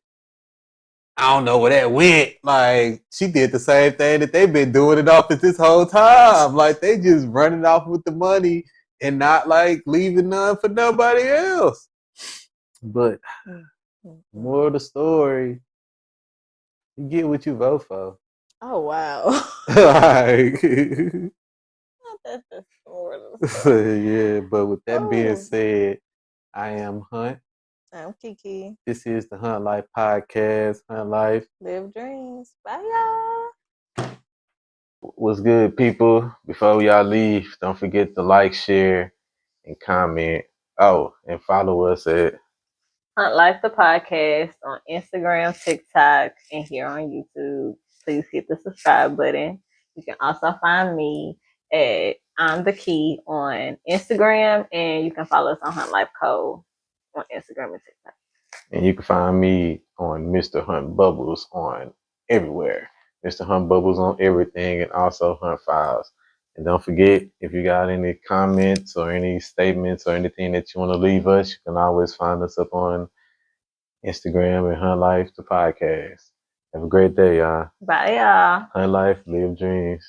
I don't know where that went. Like, she did the same thing that they've been doing it off this whole time. Like, they just running off with the money and not like leaving none for nobody else. But more of the story, you get what you vote for. Oh wow. Like, That's just more of the story. yeah, but with that being Oh. said, I am Hunt. I'm Kiki. This is the Hunt Life Podcast. Hunt Life. Live dreams. Bye, y'all. What's good, people? Before y'all leave, don't forget to like, share, and comment. Oh, and follow us at Hunt Life the Podcast on Instagram, TikTok, and here on YouTube. Please hit the subscribe button. You can also find me at I'm the Key on Instagram, and you can follow us on Hunt Life Co. on Instagram and TikTok. and you can find me on Mr. Hunt Bubbles on everywhere. Mr. Hunt Bubbles on everything, and also Hunt Files. And don't forget, if you got any comments or any statements or anything that you want to leave us, you can always find us up on Instagram and Hunt Life the Podcast. Have a great day, y'all. Bye, y'all. Hunt Life, live dreams.